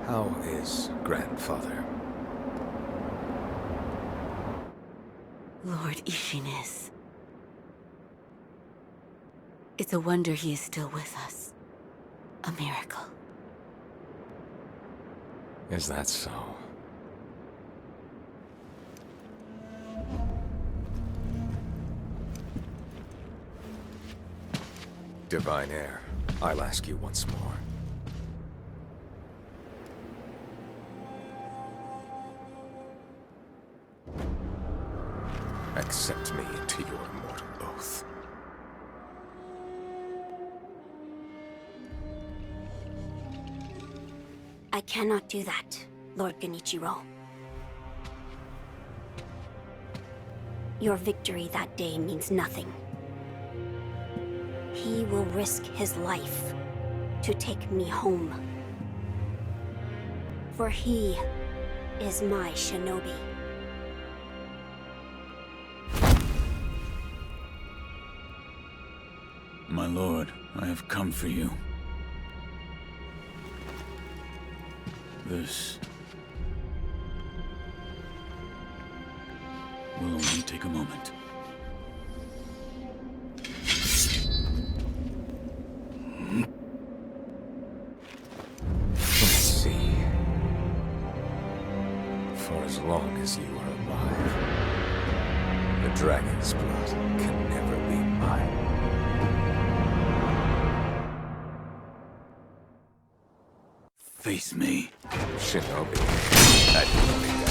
How is grandfather? Lord Ishinis. It's a wonder he is still with us. A miracle. Is that so? Divine Heir, I'll ask you once more. Accept me into your immortal oath. I cannot do that, Lord Genichiro. Your victory that day means nothing. He will risk his life to take me home. For he is my shinobi. My lord, I have come for you. This will only take a moment. Let's see. For as long as you are alive, the dragon's blood can never be mine. Face me. Shinobi. I don't think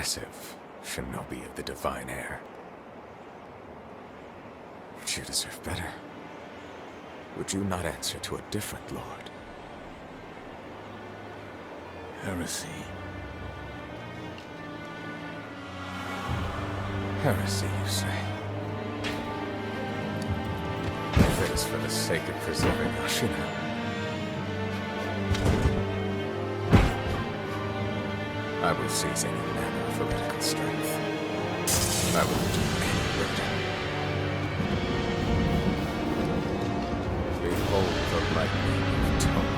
impressive, shinobi of the divine air. But you deserve better. Would you not answer to a different lord? Heresy. Heresy, you say? If it is for the sake of preserving Ashina, I will seize any manner of political strength. I will do any burden. Behold the lightning of turmoil.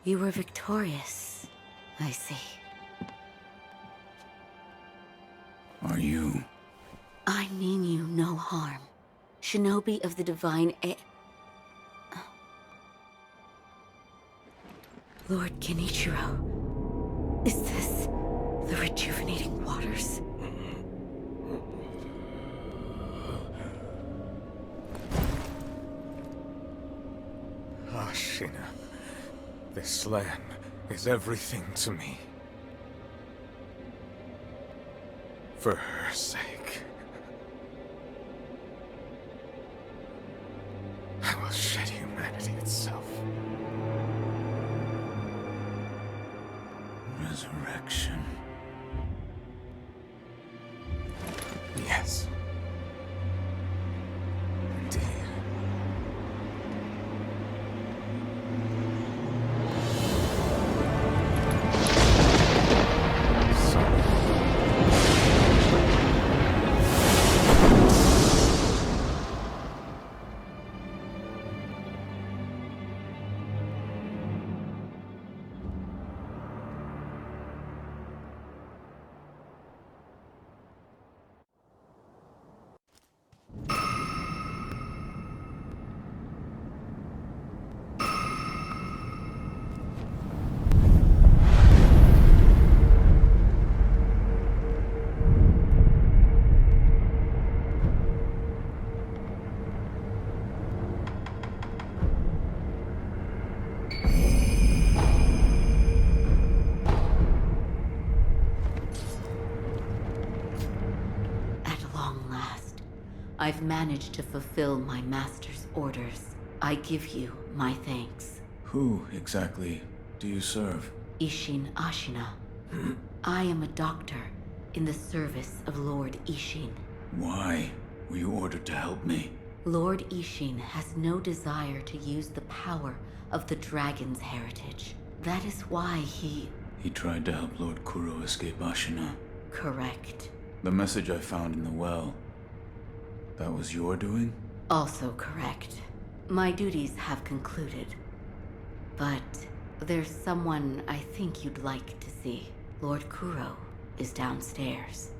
You were victorious, I see. Are you? I mean you no harm. Shinobi of the divine Lord Kenichiro, is this the rejuvenating waters? Ashina, this land is everything to me. For her sake, I will shed humanity itself. Resurrection. Yes. Indeed. I've managed to fulfill my master's orders. I give you my thanks. Who exactly do you serve? Ishin Ashina. I am a doctor in the service of Lord Ishin. Why? Were you ordered to help me? Lord Ishin has no desire to use the power of the dragon's heritage. That is why he... He tried to help Lord Kuro escape Ashina. Correct. The message I found in the well, that was your doing? Also correct. My duties have concluded. But there's someone I think you'd like to see. Lord Kuro is downstairs.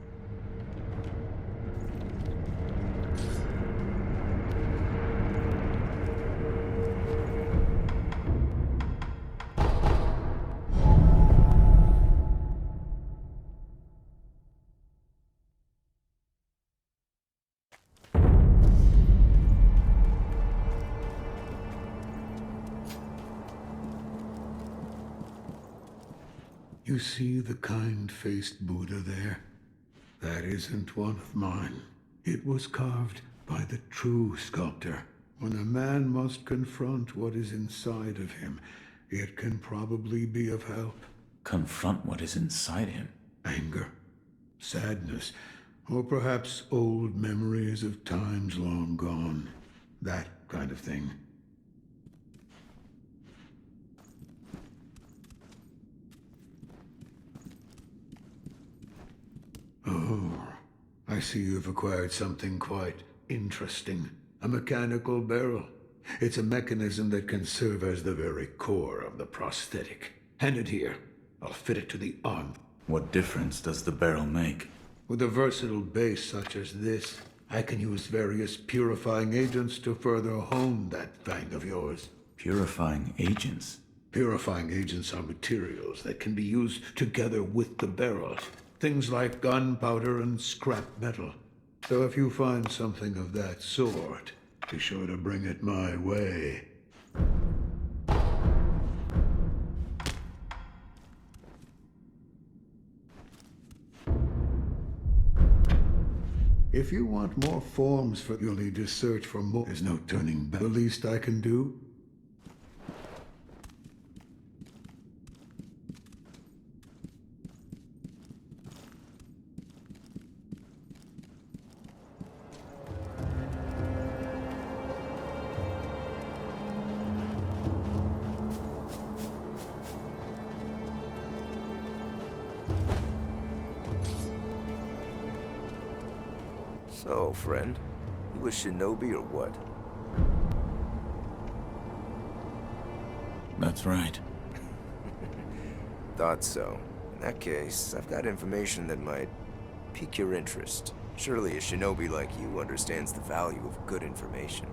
You see the kind-faced Buddha there? That isn't one of mine. It was carved by the true sculptor. When a man must confront what is inside of him, it can probably be of help. Confront what is inside him. Anger, sadness, or perhaps old memories of times long gone. That kind of thing. Oh, I see you've acquired something quite interesting. A mechanical barrel. It's a mechanism that can serve as the very core of the prosthetic. Hand it here. I'll fit it to the arm. What difference does the barrel make? With a versatile base such as this, I can use various purifying agents to further hone that fang of yours. Purifying agents? Purifying agents are materials that can be used together with the barrel. Things like gunpowder and scrap metal. So if you find something of that sort, be sure to bring it my way. If you want more forms for, you'll need to search for more. There's no turning back. The least I can do. So, friend, you a shinobi or what? That's right. Thought so. In that case, I've got information that might pique your interest. Surely a shinobi like you understands the value of good information.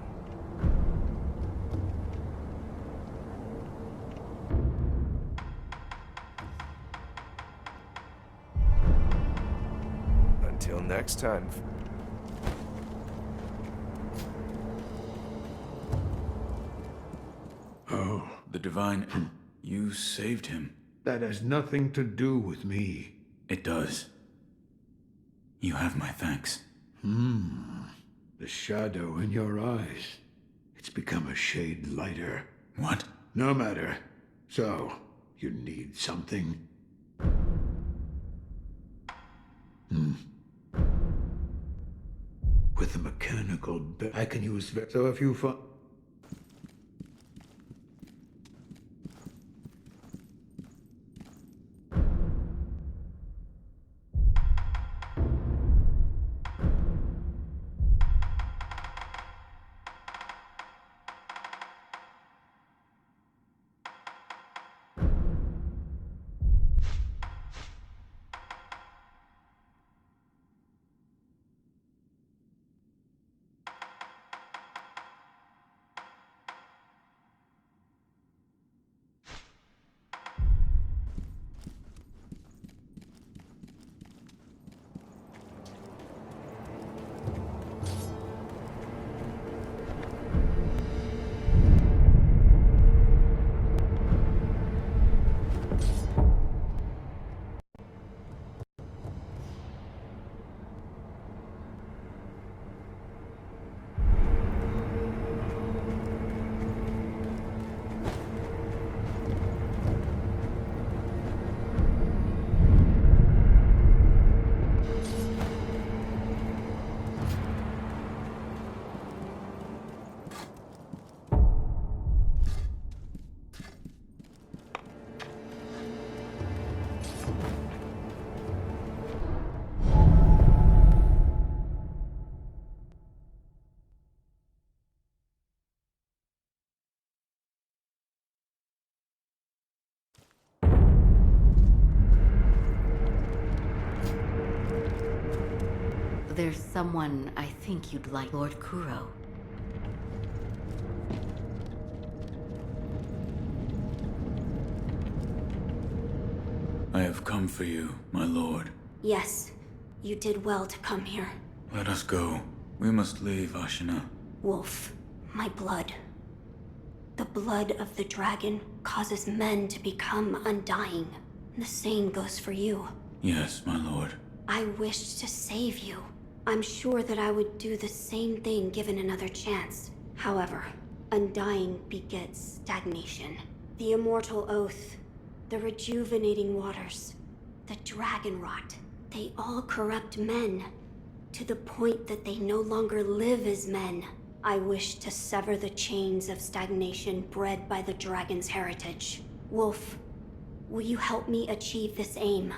Until next time. Oh, The divine... You saved him. that has nothing to do with me. It does. You have my thanks. The shadow in your eyes. It's become a shade lighter. What? No matter. So, you need something? With a mechanical I can use... So if you find... There's someone I think you'd like, Lord Kuro. I have come for you, my lord. Yes, you did well to come here. Let us go. We must leave Ashina. Wolf, my blood. The blood of the dragon causes men to become undying. The same goes for you. Yes, my lord. I wished to save you. I'm sure that I would do the same thing given another chance. However, undying begets stagnation. The immortal oath, the rejuvenating waters, the dragon rot, they all corrupt men, to the point that they no longer live as men. I wish to sever the chains of stagnation bred by the dragon's heritage. Wolf, will you help me achieve this aim?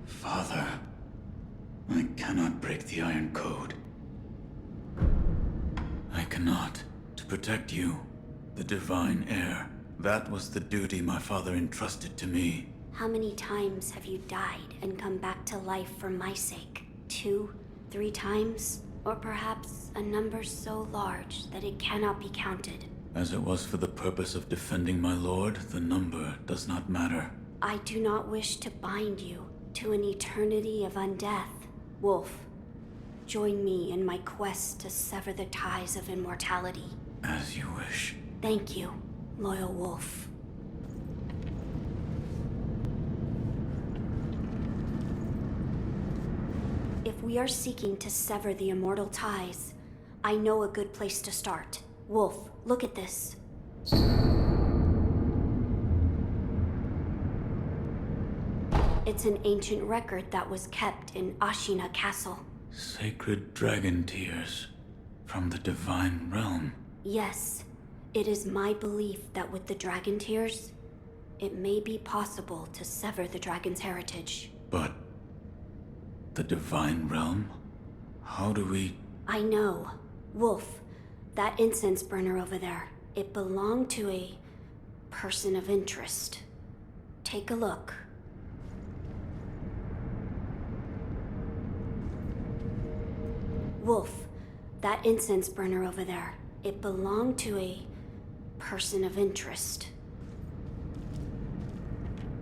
Father, I cannot break the Iron Code. I cannot. To protect you, the divine heir. That was the duty my father entrusted to me. How many times have you died and come back to life for my sake? 2, 3 times? Or perhaps a number so large that it cannot be counted? As it was for the purpose of defending my lord, the number does not matter. I do not wish to bind you to an eternity of undeath. Wolf, join me in my quest to sever the ties of immortality. As you wish. Thank you, loyal wolf. If we are seeking to sever the immortal ties, I know a good place to start. Wolf, look at this. It's an ancient record that was kept in Ashina Castle. Sacred dragon tears from the divine realm. Yes, it is my belief that with the dragon tears, it may be possible to sever the dragon's heritage. But the divine realm? How do we... I know. Wolf, that incense burner over there, it belonged to a person of interest. Take a look. Wolf, that incense burner over there, it belonged to a person of interest.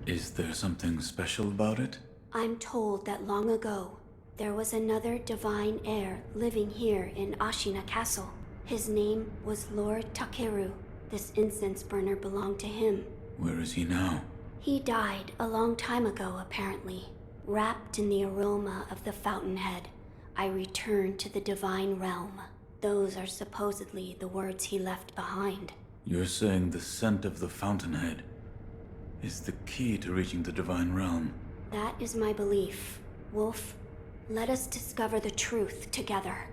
Is there something special about it? I'm told that long ago, there was another divine heir living here in Ashina Castle. His name was Lord Takeru. This incense burner belonged to him. Where is he now? He died a long time ago, apparently. Wrapped in the aroma of the fountainhead, I returned to the divine realm. Those are supposedly the words he left behind. You're saying the scent of the fountainhead is the key to reaching the divine realm? That is my belief. Wolf, let us discover the truth together.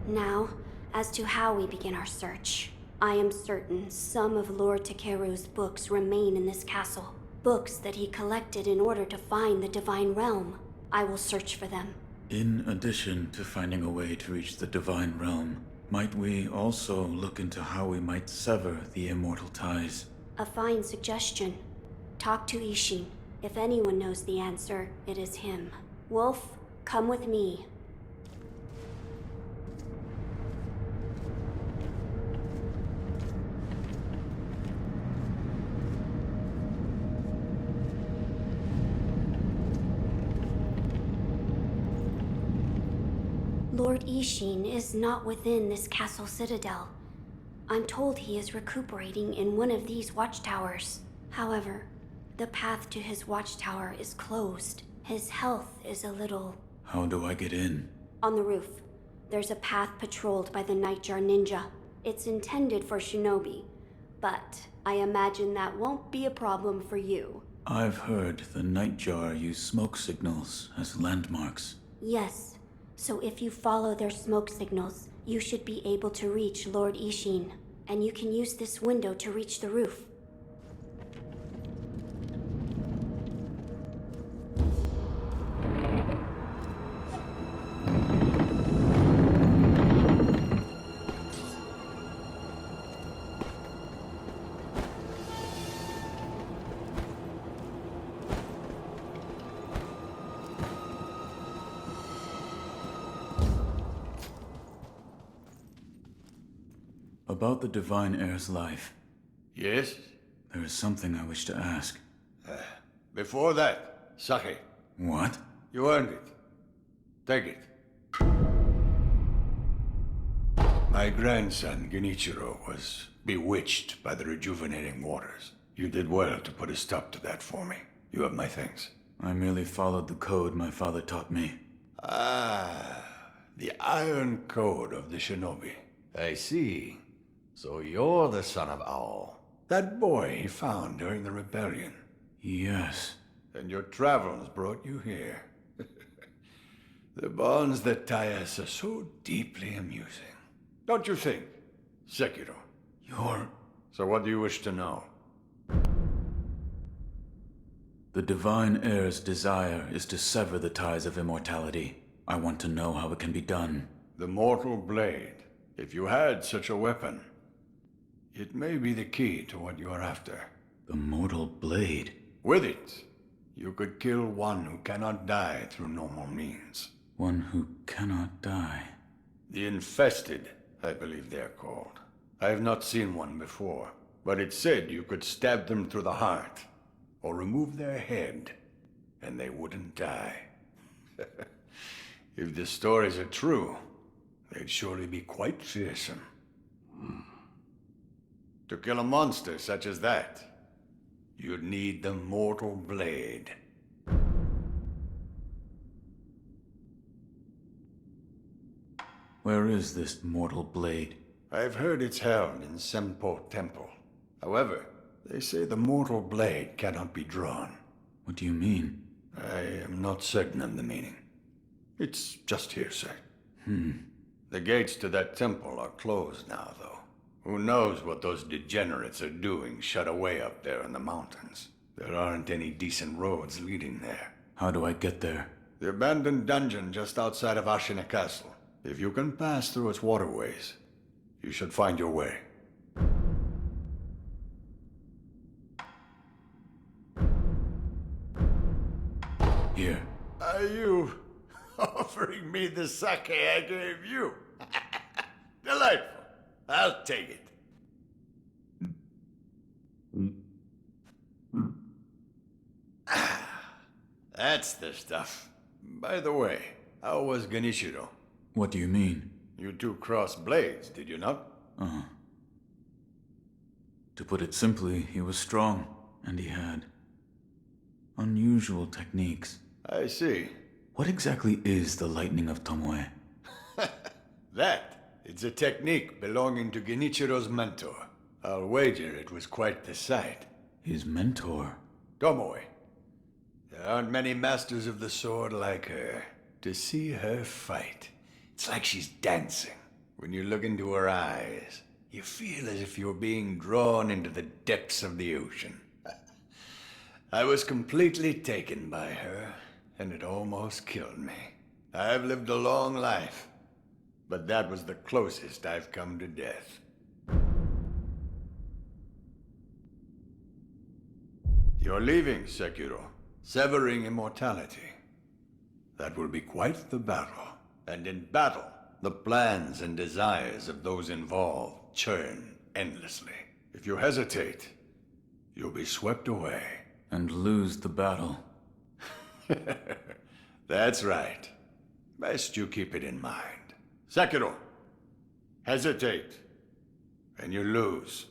Now, as to how we begin our search. I am certain some of Lord Takeru's books remain in this castle. Books that he collected in order to find the divine realm. I will search for them. In addition to finding a way to reach the divine realm, might we also look into how we might sever the immortal ties? A fine suggestion. Talk to Ishin. If anyone knows the answer, it is him. Wolf, come with me. Lord Ishin is not within this castle citadel. I'm told he is recuperating in one of these watchtowers. However, the path to his watchtower is closed. His health is a little... How do I get in? On the roof, there's a path patrolled by the Nightjar Ninja. It's intended for shinobi, but I imagine that won't be a problem for you. I've heard the Nightjar use smoke signals as landmarks. Yes. So if you follow their smoke signals, you should be able to reach Lord Ishin. And you can use this window to reach the roof. About the Divine Heir's life, Yes? there is something I wish to ask. Before that, sake. What? You earned it. Take it. My grandson, Genichiro, was bewitched by the rejuvenating waters. You did well to put a stop to that for me. You have my thanks. I merely followed the code my father taught me. Ah, the Iron Code of the Shinobi. I see. So you're the son of Owl. That boy he found during the rebellion. Yes. And your travels brought you here. The bonds that tie us are so deeply amusing. Don't you think, Sekiro? You're... So what do you wish to know? The Divine Heir's desire is to sever the ties of immortality. I want to know how it can be done. The Mortal Blade. If you had such a weapon, it may be the key to what you are after. The Mortal Blade? With it, you could kill one who cannot die through normal means. One who cannot die. The Infested, I believe they're called. I have not seen one before, but it said you could stab them through the heart, or remove their head, and they wouldn't die. If the stories are true, they'd surely be quite fearsome. To kill a monster such as that, you'd need the Mortal Blade. Where is this Mortal Blade? I've heard it's held in Senpo Temple. However, they say the Mortal Blade cannot be drawn. What do you mean? I am not certain of the meaning. It's just hearsay. The gates to that temple are closed now, though. Who knows what those degenerates are doing shut away up there in the mountains. There aren't any decent roads leading there. How do I get there? The abandoned dungeon just outside of Ashina Castle. If you can pass through its waterways, you should find your way. Here. Are you offering me the sake I gave you? Delightful. I'll take it. That's the stuff. By the way, how was Genichiro? What do you mean? You two crossed blades, did you not? To put it simply, he was strong, and he had unusual techniques. I see. What exactly is the Lightning of Tomoe? It's a technique belonging to Genichiro's mentor. I'll wager it was quite the sight. His mentor? Tomoe. There aren't many masters of the sword like her. To see her fight, it's like she's dancing. When you look into her eyes, you feel as if you're being drawn into the depths of the ocean. I was completely taken by her, and it almost killed me. I've lived a long life, but that was the closest I've come to death. You're leaving, Sekiro, severing immortality. That will be quite the battle. And in battle, the plans and desires of those involved churn endlessly. If you hesitate, you'll be swept away. And lose the battle. That's right. Best you keep it in mind. Sekiro, hesitate, and you lose.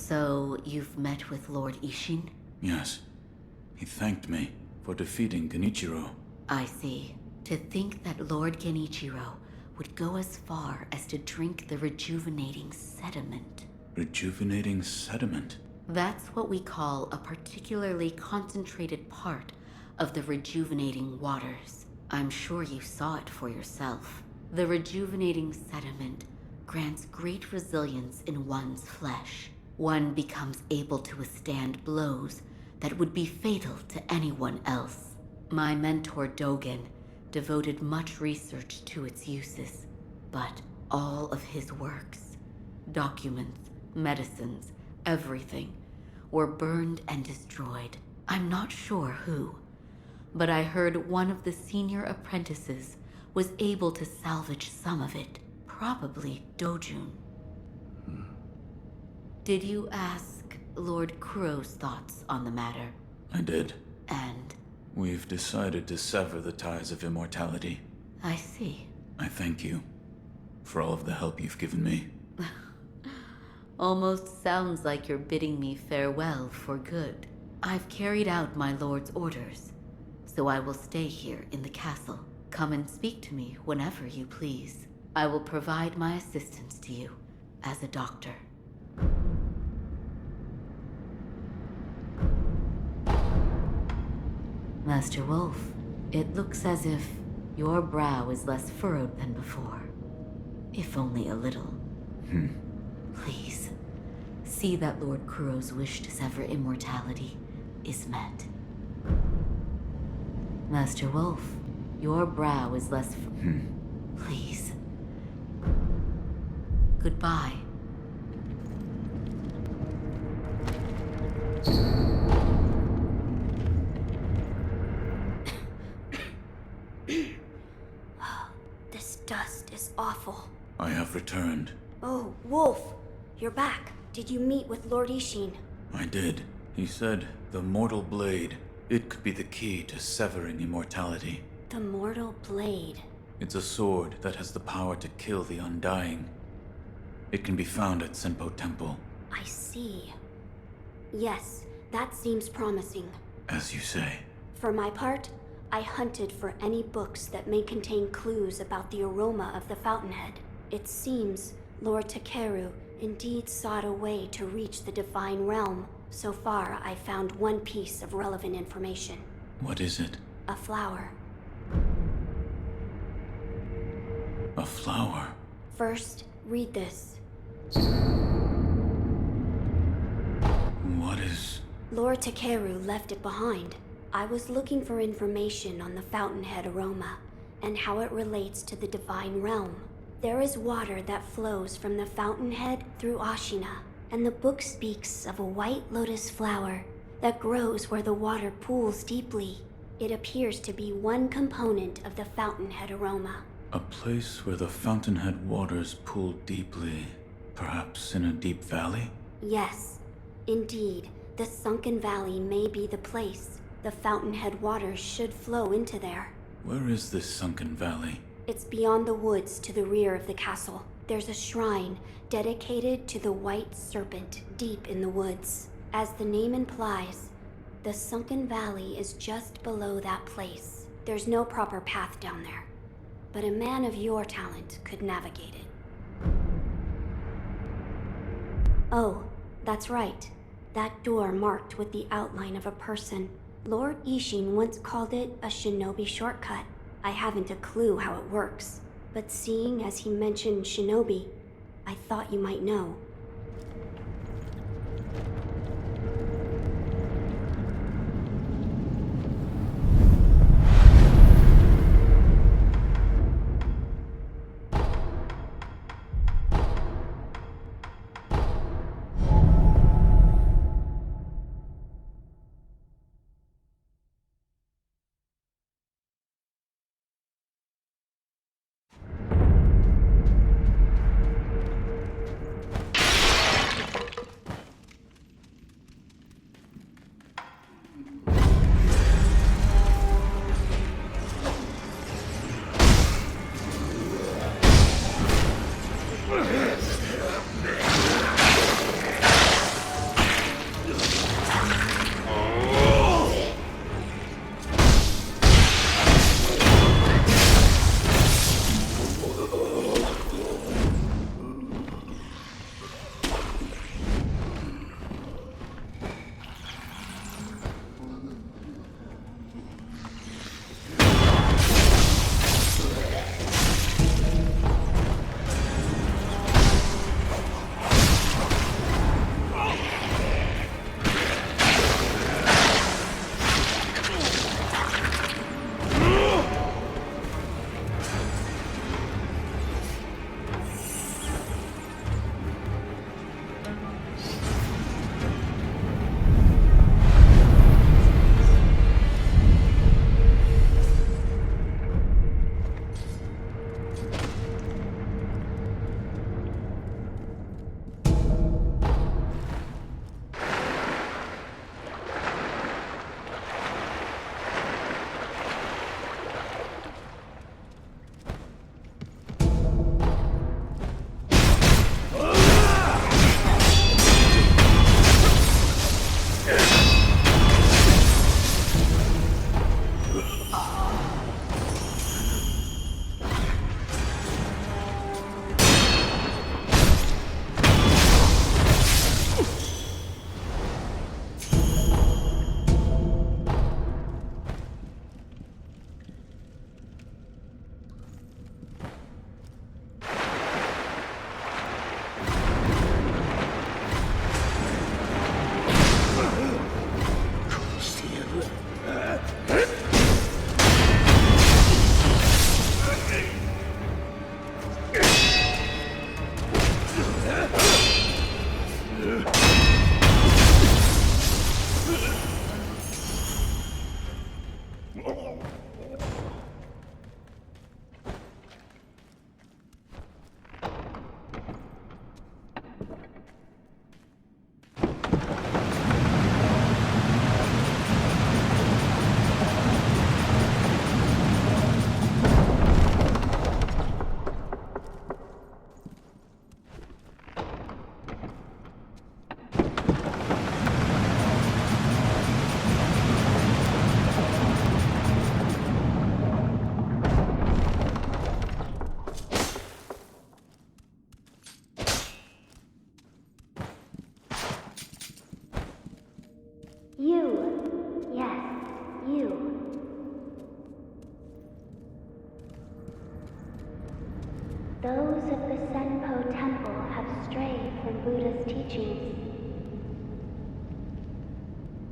So, you've met with Lord Ishin? Yes. He thanked me for defeating Genichiro. I see. To think that Lord Genichiro would go as far as to drink the rejuvenating sediment. Rejuvenating sediment? That's what we call a particularly concentrated part of the rejuvenating waters. I'm sure you saw it for yourself. The rejuvenating sediment grants great resilience in one's flesh. One becomes able to withstand blows that would be fatal to anyone else. My mentor Dogen devoted much research to its uses, but all of his works, documents, medicines, everything, were burned and destroyed. I'm not sure who, but I heard one of the senior apprentices was able to salvage some of it, probably Dojun. Did you ask Lord Kuro's thoughts on the matter? I did. And We've decided to sever the ties of immortality. I see. I thank you for all of the help you've given me. Almost sounds like you're bidding me farewell for good. I've carried out my lord's orders, so I will stay here in the castle. Come and speak to me whenever you please. I will provide my assistance to you as a doctor. Master Wolf, it looks as if your brow is less furrowed than before. If only a little. Please, see that Lord Kuro's wish to sever immortality is met. Master Wolf, your brow is less Please. Goodbye. This dust is awful. I have returned. Oh, Wolf, you're back. Did you meet with Lord Ishin? I did. He said the mortal blade, it could be the key to severing immortality. The mortal blade. It's a sword that has the power to kill the undying. It can be found at Senpo Temple. I see. Yes, that seems promising. As you say. For my part, I hunted for any books that may contain clues about the aroma of the fountainhead. It seems Lord Takeru indeed sought a way to reach the divine realm. So far, I found one piece of relevant information. What is it? A flower. A flower? First, read this. What is... Lord Takeru left it behind. I was looking for information on the fountainhead aroma and how it relates to the divine realm. There is water that flows from the fountainhead through Ashina, and the book speaks of a white lotus flower that grows where the water pools deeply. It appears to be one component of the fountainhead aroma. A place where the fountainhead waters pool deeply, perhaps in a deep valley? Yes, indeed. The sunken valley may be the place. The fountainhead waters should flow into there. Where is this sunken valley? It's beyond the woods to the rear of the castle. There's a shrine dedicated to the white serpent deep in the woods. As the name implies, the sunken valley is just below that place. There's no proper path down there, but a man of your talent could navigate it. Oh, that's right. That door marked with the outline of a person. Lord Ishin once called it a shinobi shortcut. I haven't a clue how it works, but seeing as he mentioned shinobi, I thought you might know.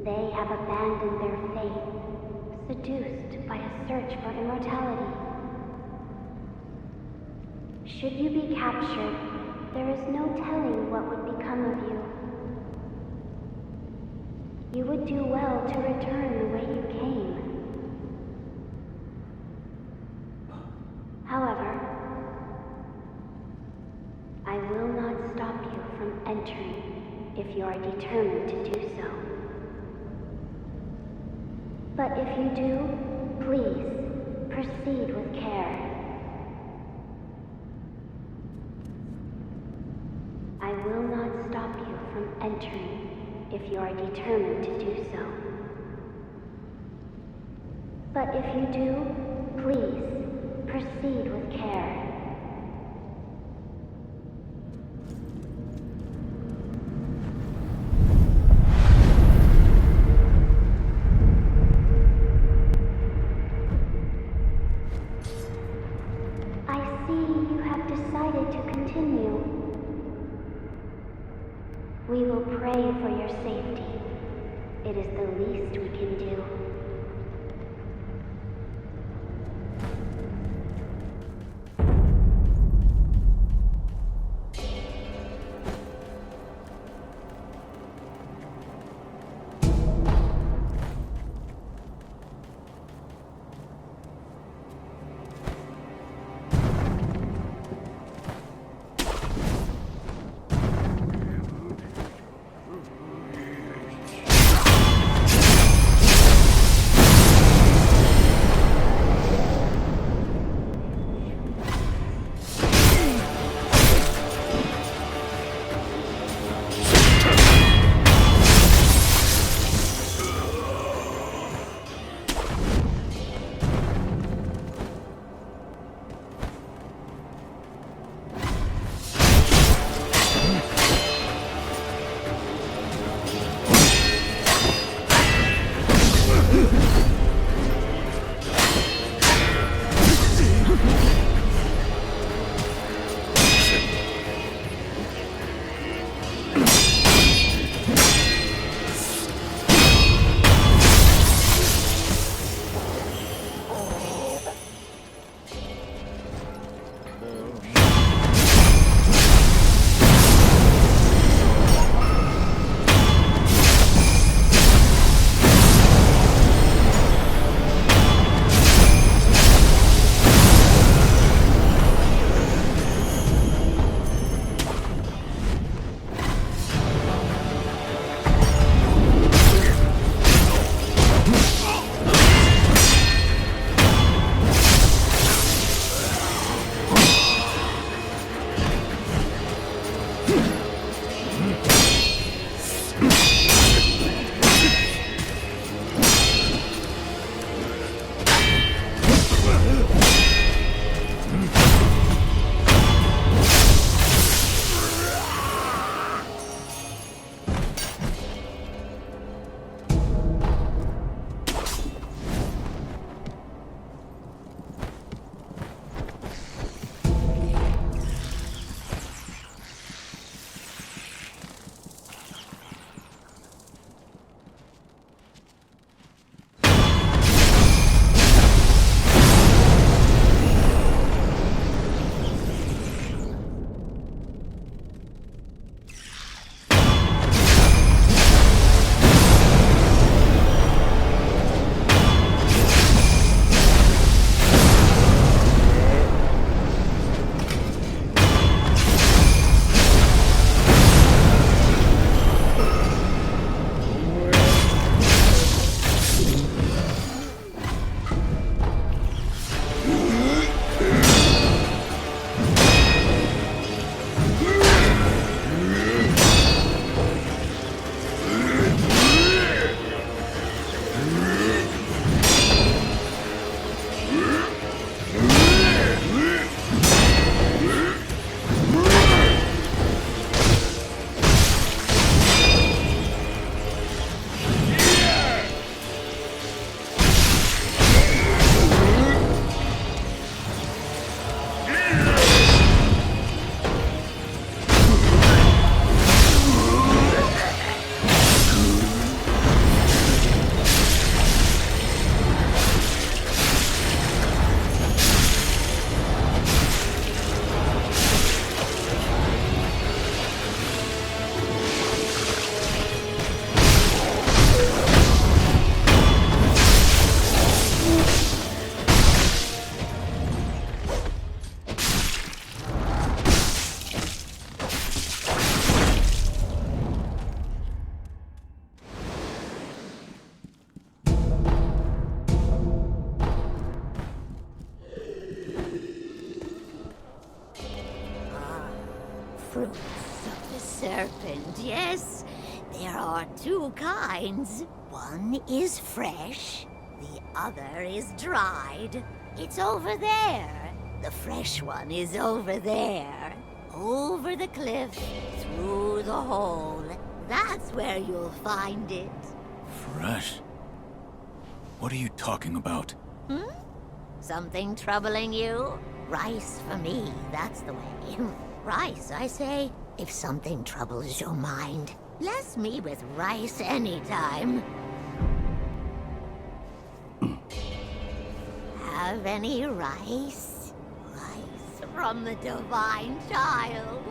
They have abandoned their faith, seduced by a search for immortality. Should you be captured, there is no telling what would become of you. You would do well to return the way you came. However, I will not stop you from entering if you are determined to do so. But if you do, please proceed with care. I will not stop you from entering if you are determined to do so. But if you do, please proceed with care. I see you have decided to continue. We will pray for your safety. It is the least we can do. There are two kinds. One is fresh, the other is dried. It's over there. The fresh one is over there. Over the cliff, through the hole. That's where you'll find it. Fresh? What are you talking about? Something troubling you? Rice for me, that's the way. Rice, I say. If something troubles your mind, bless me with rice anytime. Have any rice? Rice from the divine child.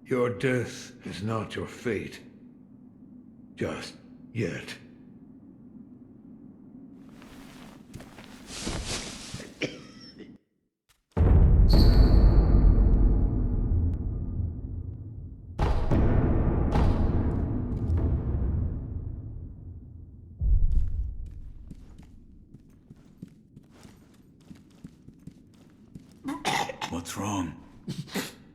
Your death is not your fate. Just yet. What's wrong?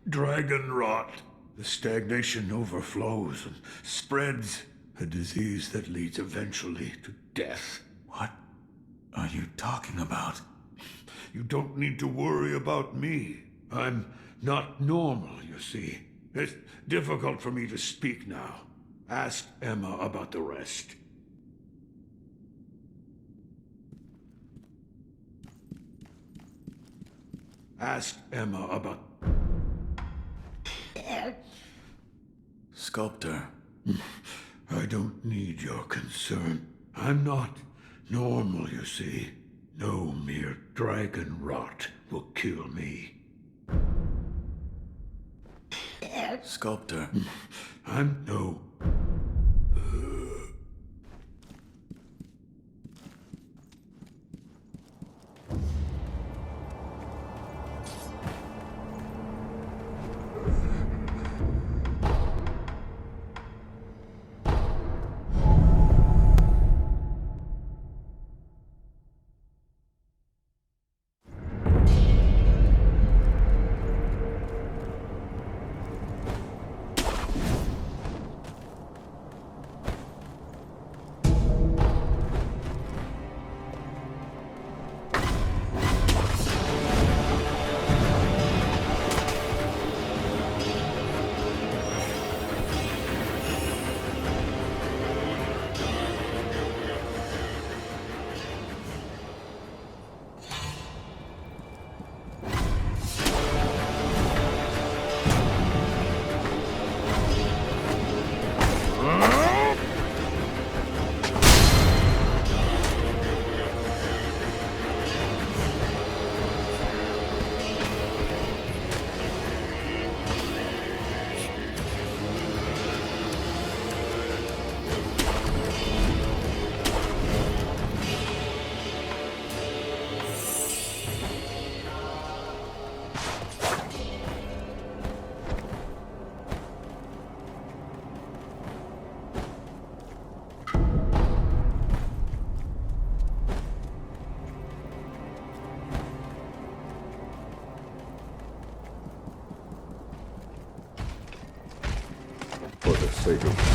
Dragon rot. The stagnation overflows and spreads. A disease that leads eventually to death. What are you talking about? You don't need to worry about me. I'm not normal, you see. It's difficult for me to speak now. Ask Emma about the rest. Ask Emma about... Sculptor. I don't need your concern. I'm not normal, you see. No mere dragon rot will kill me. Sculptor. I'm no... For the sake of...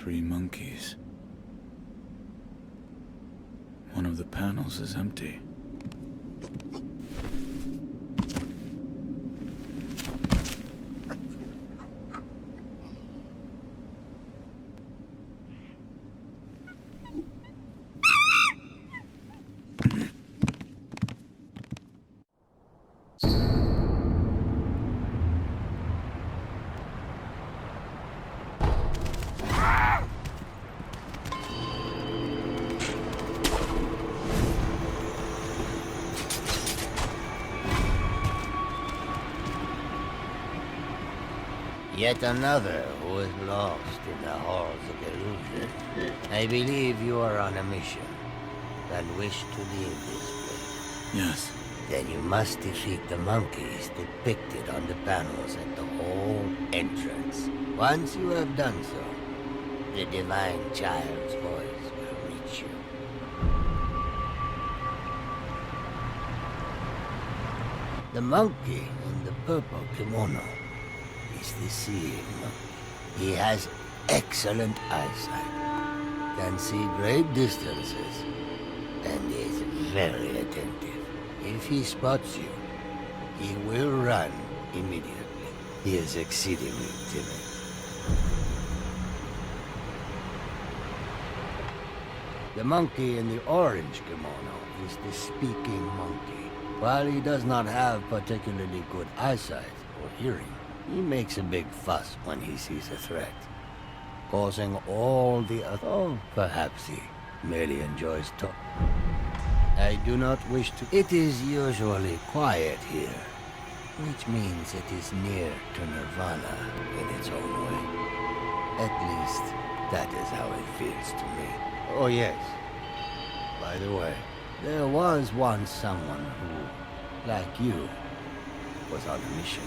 3 monkeys. One of the panels is empty. Yet another who is lost in the halls of illusion. I believe you are on a mission and wish to leave this place. Yes. Then you must defeat the monkeys depicted on the panels at the hall entrance. Once you have done so, the divine child's voice will reach you. The monkey in the purple kimono is the seeing monkey. He has excellent eyesight, can see great distances, and is very attentive. If he spots you, he will run immediately. He is exceedingly timid. The monkey in the orange kimono is the speaking monkey. While he does not have particularly good eyesight or hearing, he makes a big fuss when he sees a threat, causing all the other... Oh, perhaps he merely enjoys talk. I do not wish to... It is usually quiet here, which means it is near to nirvana in its own way. At least, that is how it feels to me. Oh yes, by the way, there was once someone who, like you, was on a mission.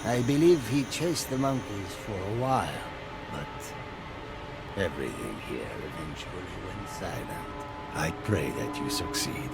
I believe he chased the monkeys for a while, but everything here eventually went silent. I pray that you succeed.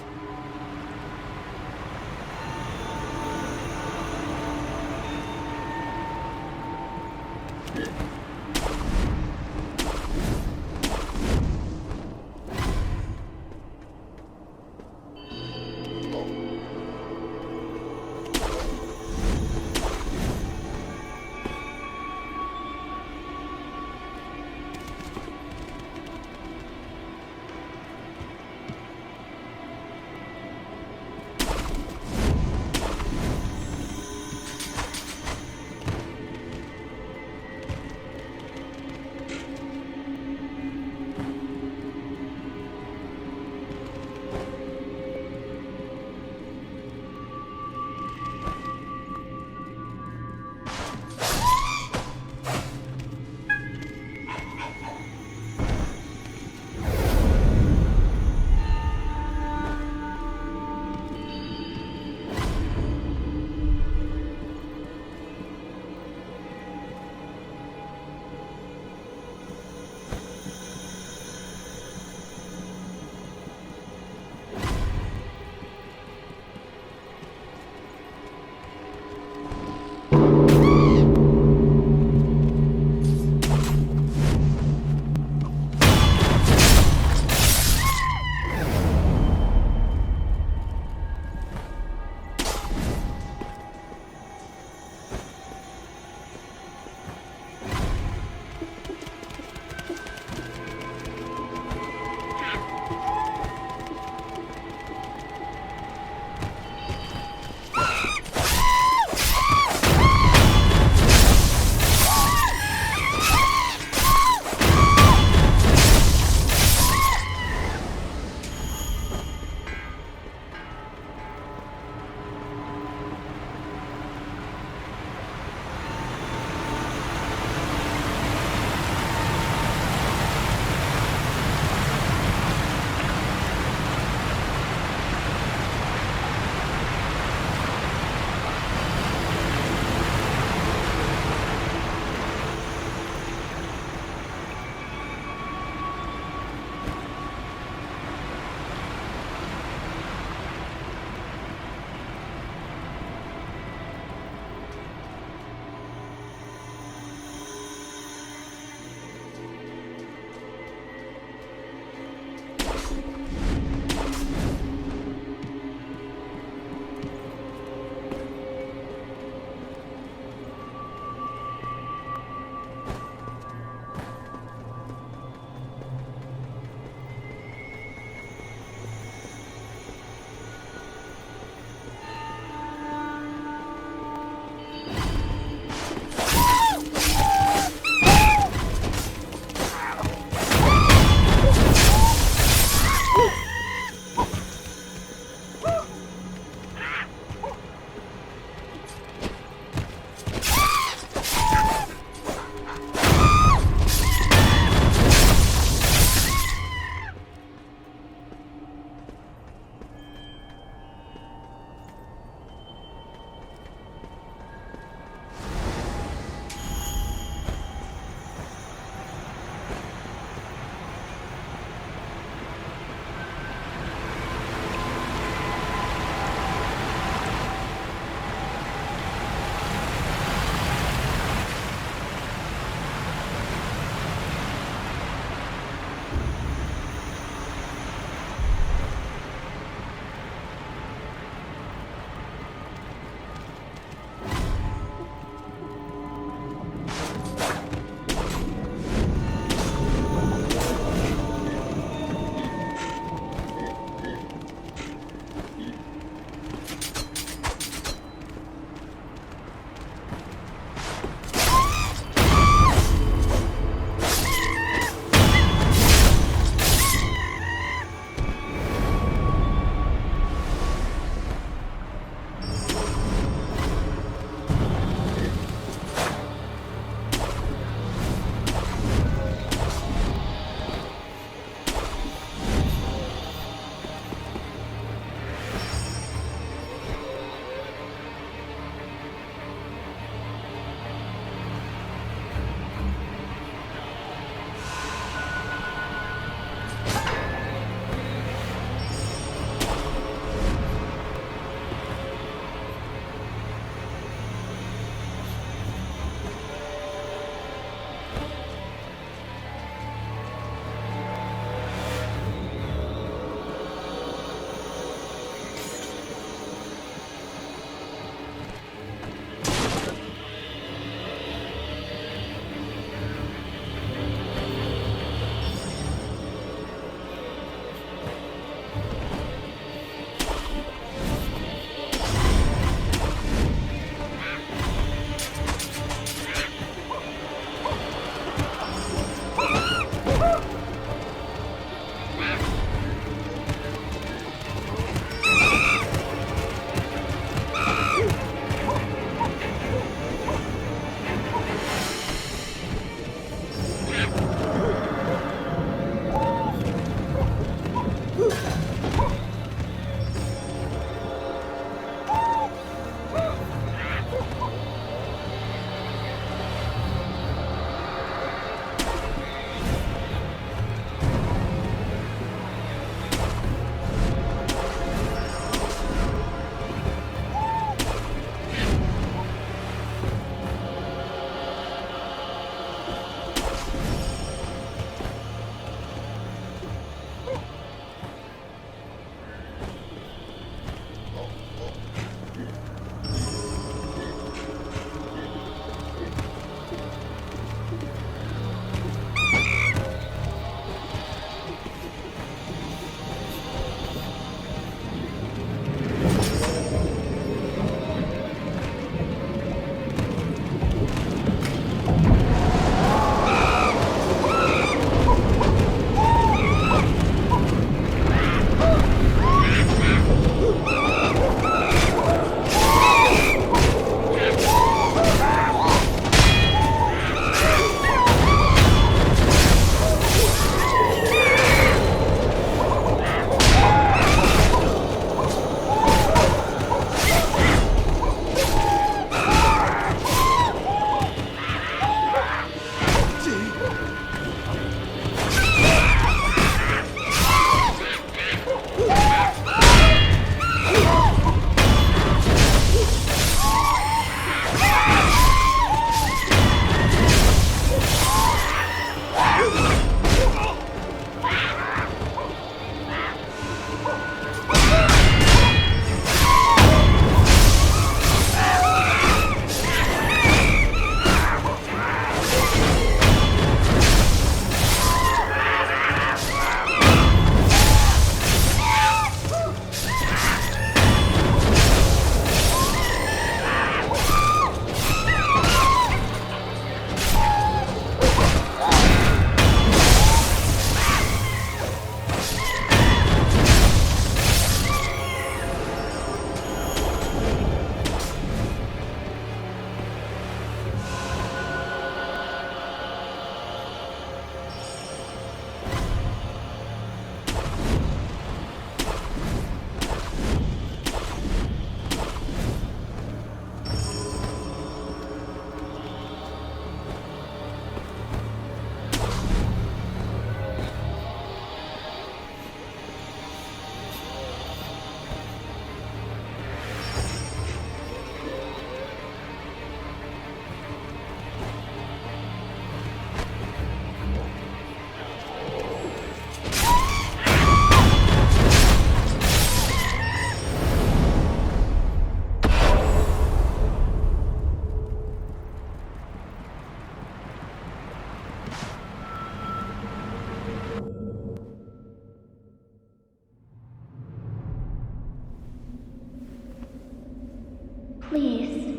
Please,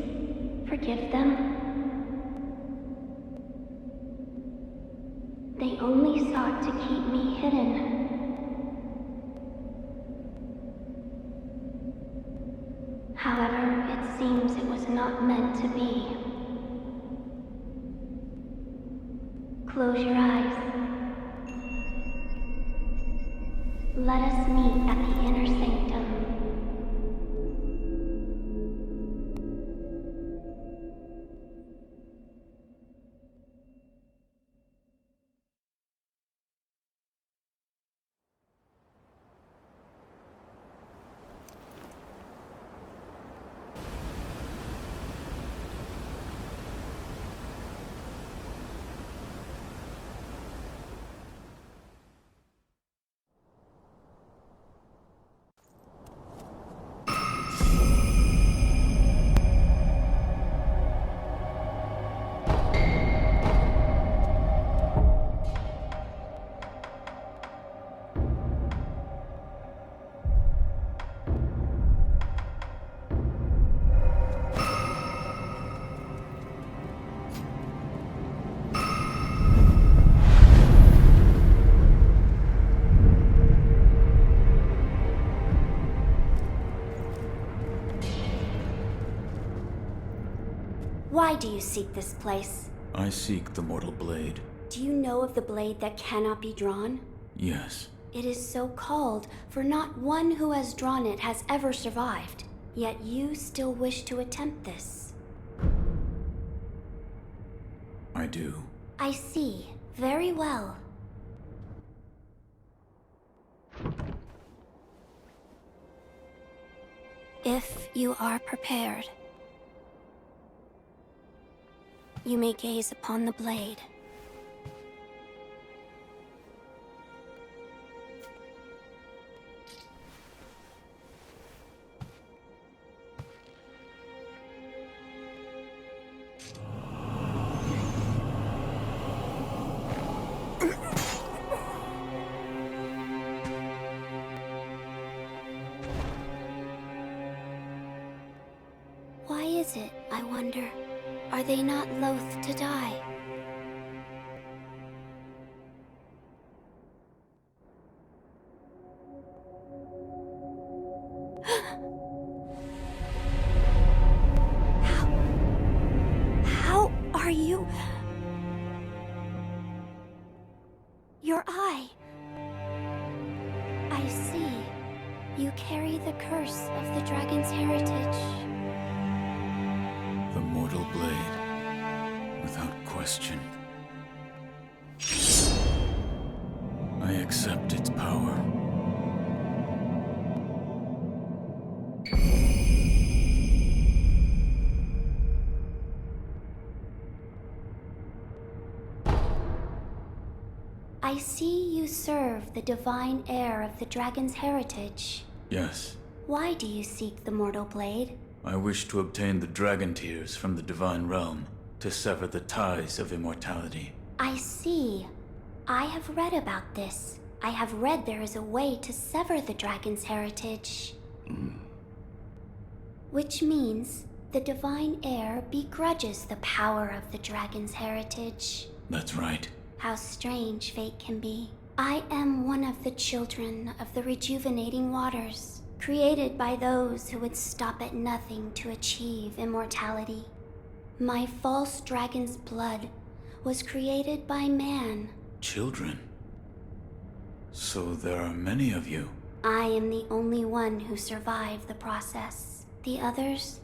forgive them. They only sought to keep me hidden. However, it seems it was not meant to be. Close your eyes. Let us meet at the inner sanctum. Why do you seek this place? I seek the mortal blade. Do you know of the blade that cannot be drawn? Yes. It is so called, for not one who has drawn it has ever survived. Yet you still wish to attempt this. I do. I see. Very well. If you are prepared, you may gaze upon the blade. Why is it, I wonder? Are they not loath to die? How are you? Your eye. I see. You carry the curse of the dragon's heritage. The mortal blade, without question. I accept its power. I see you serve the divine heir of the dragon's heritage. Yes. Why do you seek the mortal blade? I wish to obtain the dragon tears from the divine realm to sever the ties of immortality. I see. I have read about this. I have read there is a way to sever the dragon's heritage. Which means the divine heir begrudges the power of the dragon's heritage. That's right. How strange fate can be. I am one of the children of the rejuvenating waters, created by those who would stop at nothing to achieve immortality. My false dragon's blood was created by man. Children? So there are many of you. I am the only one who survived the process. The others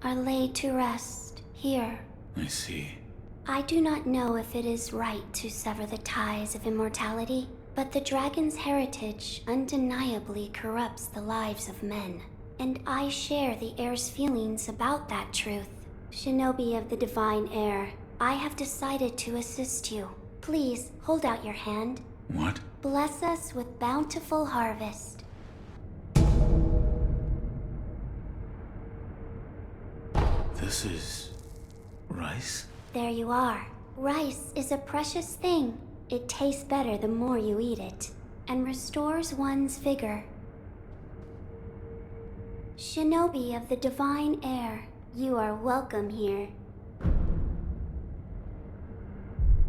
are laid to rest here. I see. I do not know if it is right to sever the ties of immortality, but the dragon's heritage undeniably corrupts the lives of men. And I share the heir's feelings about that truth. Shinobi of the divine heir, I have decided to assist you. Please, hold out your hand. What? Bless us with bountiful harvest. This is... rice? There you are. Rice is a precious thing. It tastes better the more you eat it, and restores one's vigor. Shinobi of the divine heir, You are welcome here.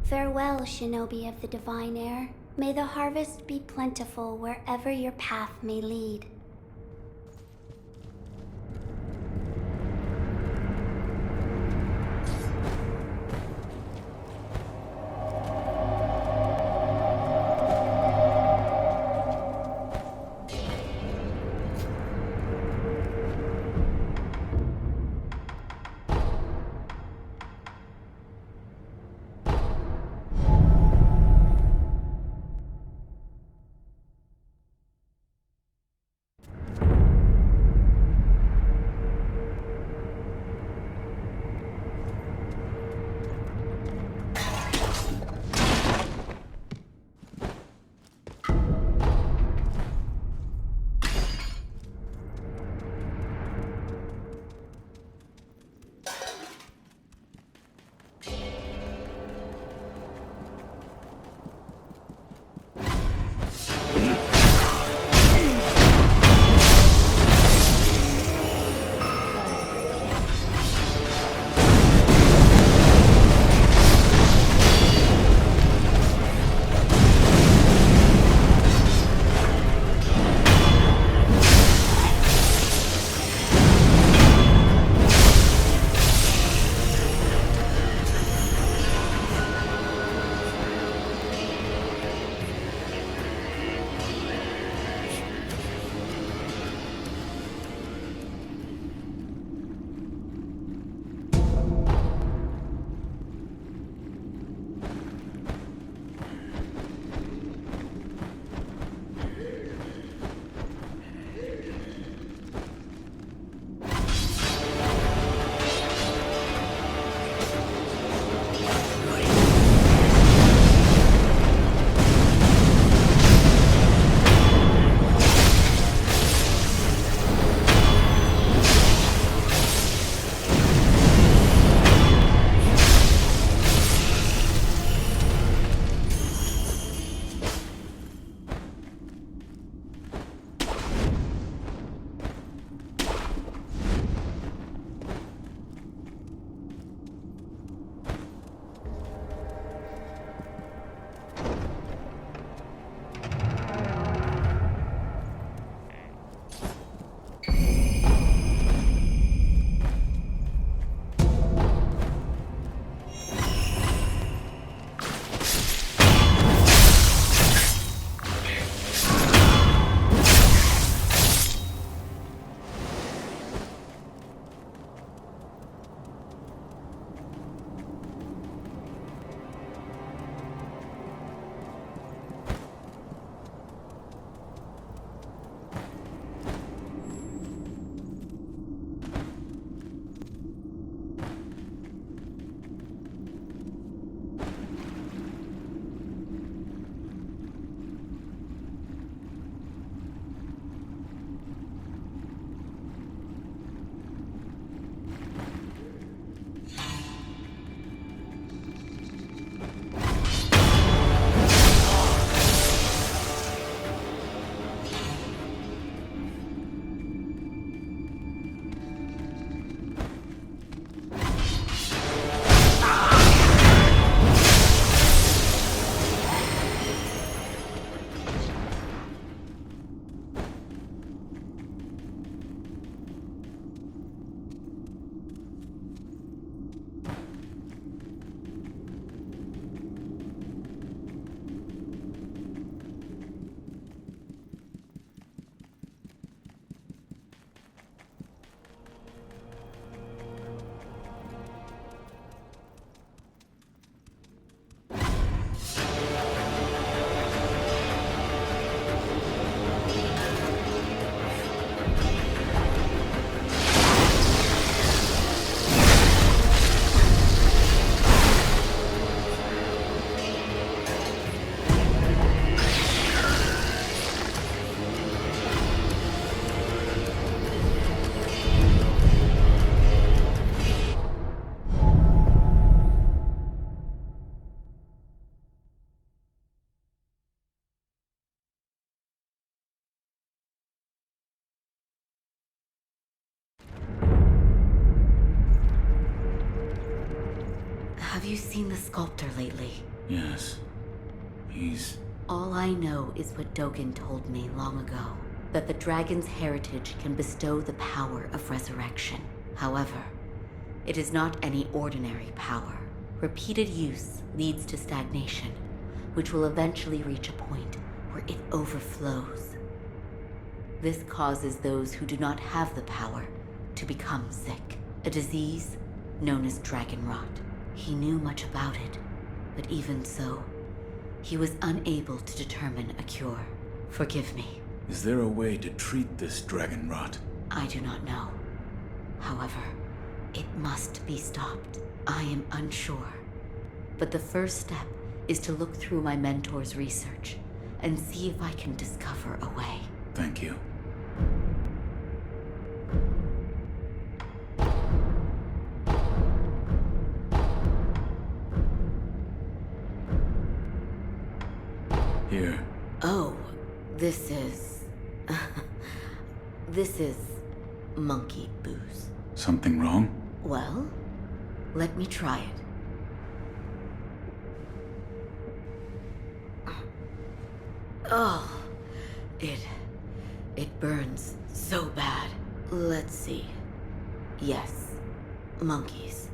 Farewell, shinobi of the divine air. May the harvest be plentiful wherever your path may lead. Have you seen the sculptor lately? Yes. He's... All I know is what Dogen told me long ago, that the dragon's heritage can bestow the power of resurrection. However, it is not any ordinary power. Repeated use leads to stagnation, which will eventually reach a point where it overflows. This causes those who do not have the power to become sick, a disease known as dragon rot. He knew much about it, but even so, he was unable to determine a cure. Forgive me. Is there a way to treat this dragon rot? I do not know. However, it must be stopped. I am unsure. But the first step is to look through my mentor's research and see if I can discover a way. Thank you. Here. Oh, this is... this is monkey booze. Something wrong? Well, let me try it. Oh, it burns so bad. Let's see. Yes, monkeys.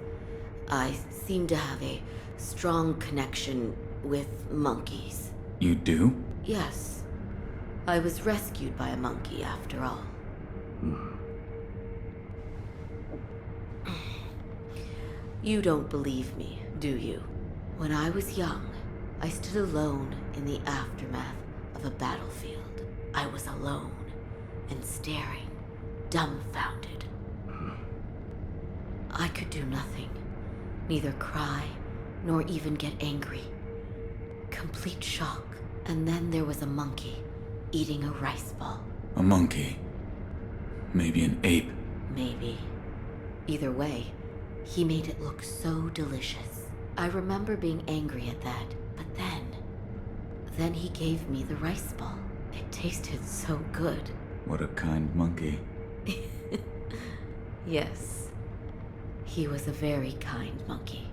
I seem to have a strong connection with monkeys. You do? Yes. I was rescued by a monkey after all. You don't believe me, do you? When I was young, I stood alone in the aftermath of a battlefield. I was alone and staring, dumbfounded. I could do nothing, neither cry nor even get angry. Complete shock. And then there was a monkey eating a rice ball. A monkey? Maybe an ape? Maybe. Either way, he made it look so delicious. I remember being angry at that, but then he gave me the rice ball. It tasted so good. What a kind monkey. Yes. He was a very kind monkey.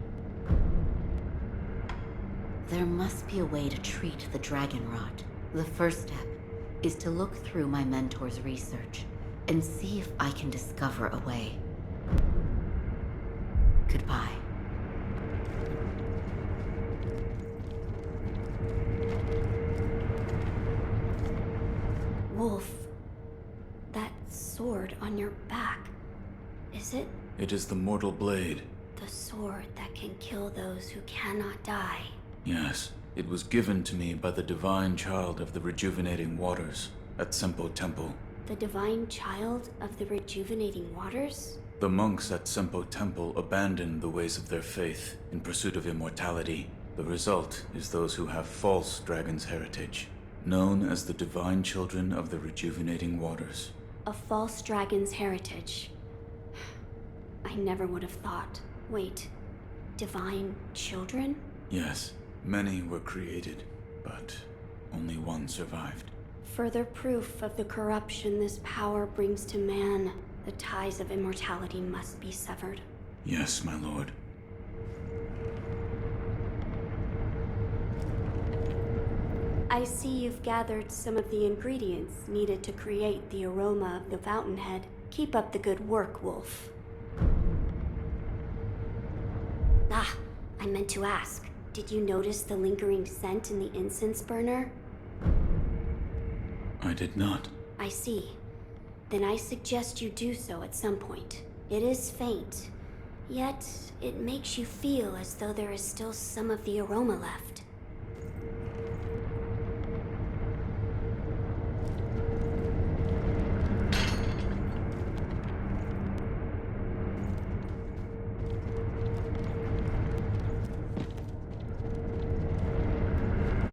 There must be a way to treat the dragon rot. The first step is to look through my mentor's research and see if I can discover a way. Goodbye. Wolf, that sword on your back, is it It is the mortal blade. the sword that can kill those who cannot die? Yes. It was given to me by the divine child of the rejuvenating waters at Senpo Temple. The divine child of the rejuvenating waters? The monks at Senpo Temple abandoned the ways of their faith in pursuit of immortality. The result is those who have false dragon's heritage, known as the divine children of the rejuvenating waters. A false dragon's heritage. I never would have thought. Wait, divine children? Yes, many were created, but only one survived. Further proof of the corruption this power brings to man. The ties of immortality must be severed. Yes, my lord. I see you've gathered some of the ingredients needed to create the aroma of the fountainhead. Keep up the good work, Wolf. Ah, I meant to ask. Did you notice the lingering scent in the incense burner? I did not. I see. Then I suggest you do so at some point. It is faint, yet it makes you feel as though there is still some of the aroma left.